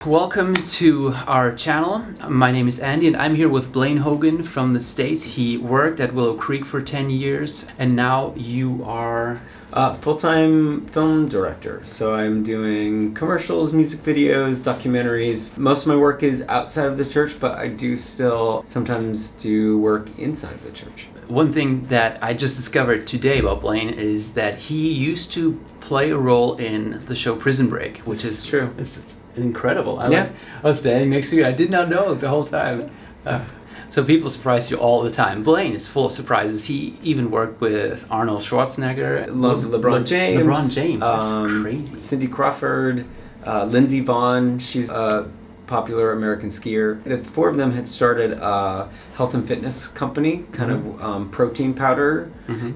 Welcome to our channel. My name is Andy and I'm here with Blaine Hogan from the States. He worked at Willow Creek for 10 years and now you are... full-time film director. So I'm doing commercials, music videos, documentaries. Most of my work is outside of the church, but I do still sometimes do work inside the church. One thing that I just discovered today about Blaine is that he used to play a role in the show Prison Break, which is true. It's incredible. I was standing next to you. I did not know the whole time. So people surprise you all the time. Blaine is full of surprises. He even worked with Arnold Schwarzenegger. Loves LeBron James. LeBron James. That's crazy. Cindy Crawford, Lindsey Vonn. She's a popular American skier. The four of them had started a health and fitness company, kind of protein powder.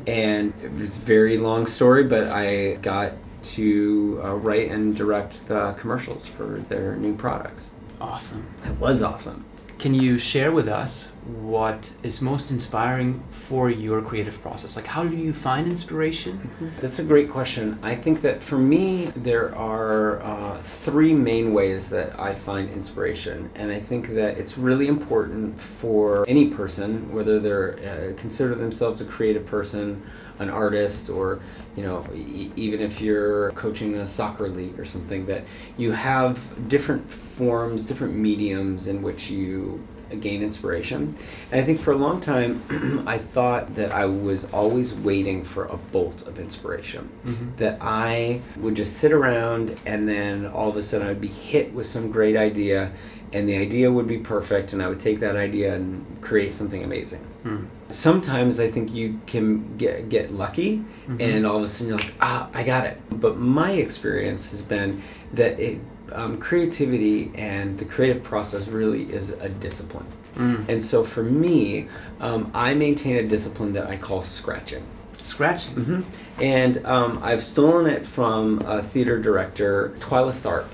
And it was a very long story, but I got to write and direct the commercials for their new products. Awesome. It was awesome. Can you share with us what is most inspiring for your creative process? Like, how do you find inspiration? That's a great question. I think that for me, there are three main ways that I find inspiration. And I think that it's really important for any person, whether they're consider themselves a creative person, an artist, or even if you're coaching a soccer league or something, that you have different forms, different mediums in which you gain inspiration. And I think for a long time I thought that I was always waiting for a bolt of inspiration, that I would just sit around and then all of a sudden I would be hit with some great idea and the idea would be perfect and I would take that idea and create something amazing. Sometimes I think you can get lucky and all of a sudden you're like, I got it. But my experience has been that creativity and the creative process really is a discipline. And so for me, I maintain a discipline that I call scratching. Scratching? And I've stolen it from a theater director, Twyla Tharp.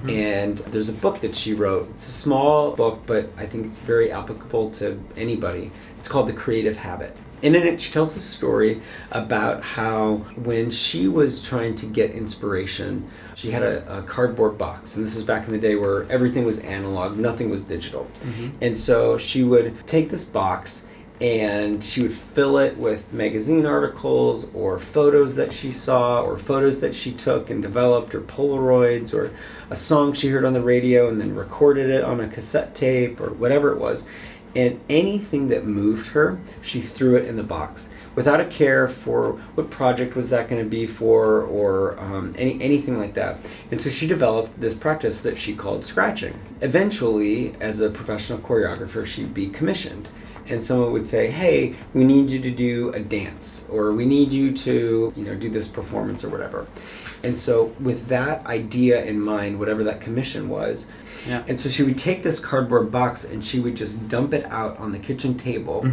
And there's a book that she wrote. It's a small book, but I think very applicable to anybody. It's called The Creative Habit. And in it, she tells a story about how when she was trying to get inspiration, she had a cardboard box. And this was back in the day where everything was analog, nothing was digital. And so she would take this box and she would fill it with magazine articles or photos that she saw or photos that she took and developed, or Polaroids, or a song she heard on the radio and then recorded it on a cassette tape or whatever it was. And anything that moved her, she threw it in the box without a care for what project was that going to be for, or anything like that. And so she developed this practice that she called scratching. Eventually, as a professional choreographer, she'd be commissioned. And someone would say, hey, we need you to do a dance, or we need you to do this performance or whatever. And so with that idea in mind, whatever that commission was, and so she would take this cardboard box and she would just dump it out on the kitchen table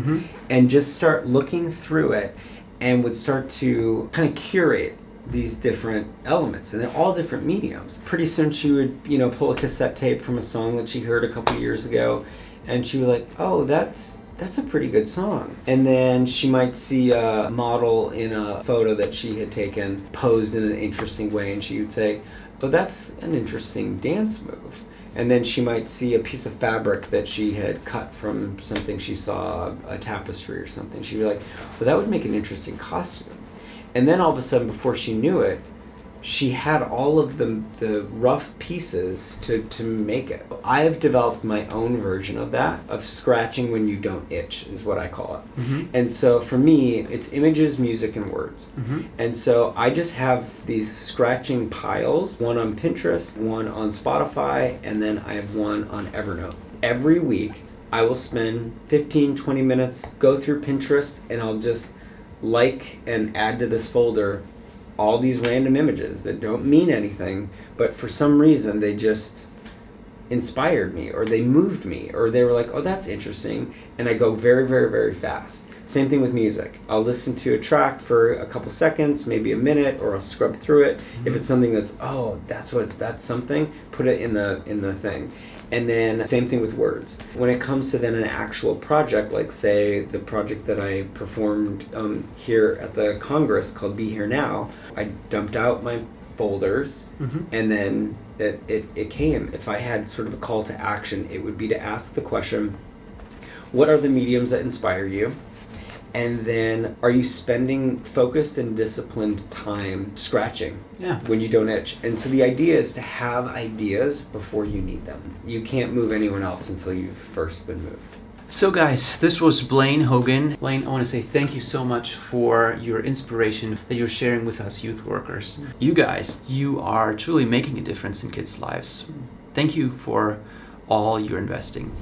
and just start looking through it and would start to kind of curate these different elements, and they're all different mediums. Pretty soon she would pull a cassette tape from a song that she heard a couple years ago and she would like, oh, that's a pretty good song. And then she might see a model in a photo that she had taken posed in an interesting way and she would say, oh, that's an interesting dance move. And then she might see a piece of fabric that she had cut from something she saw, a tapestry or something. She'd be like, well, that would make an interesting costume. And then all of a sudden, before she knew it, she had all of the rough pieces to make it. I've developed my own version of that, of scratching when you don't itch, is what I call it. And so for me, it's images, music, and words. And so I just have these scratching piles, one on Pinterest, one on Spotify, and then I have one on Evernote. Every week, I will spend 15-20 minutes, go through Pinterest, and I'll just like and add to this folder all these random images that don't mean anything, but for some reason they just inspired me, or they moved me, or they were like, oh, that's interesting, and I go very, very, very fast. Same thing with music. I'll listen to a track for a couple seconds, maybe a minute, or I'll scrub through it. If it's something that's, oh, that's something, put it in the thing. And then same thing with words. When it comes to then an actual project, like say the project that I performed here at the Congress called Be Here Now, I dumped out my folders, and then it came. If I had sort of a call to action, it would be to ask the question, what are the mediums that inspire you? And then, are you spending focused and disciplined time scratching when you don't itch? And so the idea is to have ideas before you need them. You can't move anyone else until you've first been moved. So guys, this was Blaine Hogan. Blaine, I want to say thank you so much for your inspiration that you're sharing with us youth workers. You guys, you are truly making a difference in kids' lives. Thank you for all you're investing.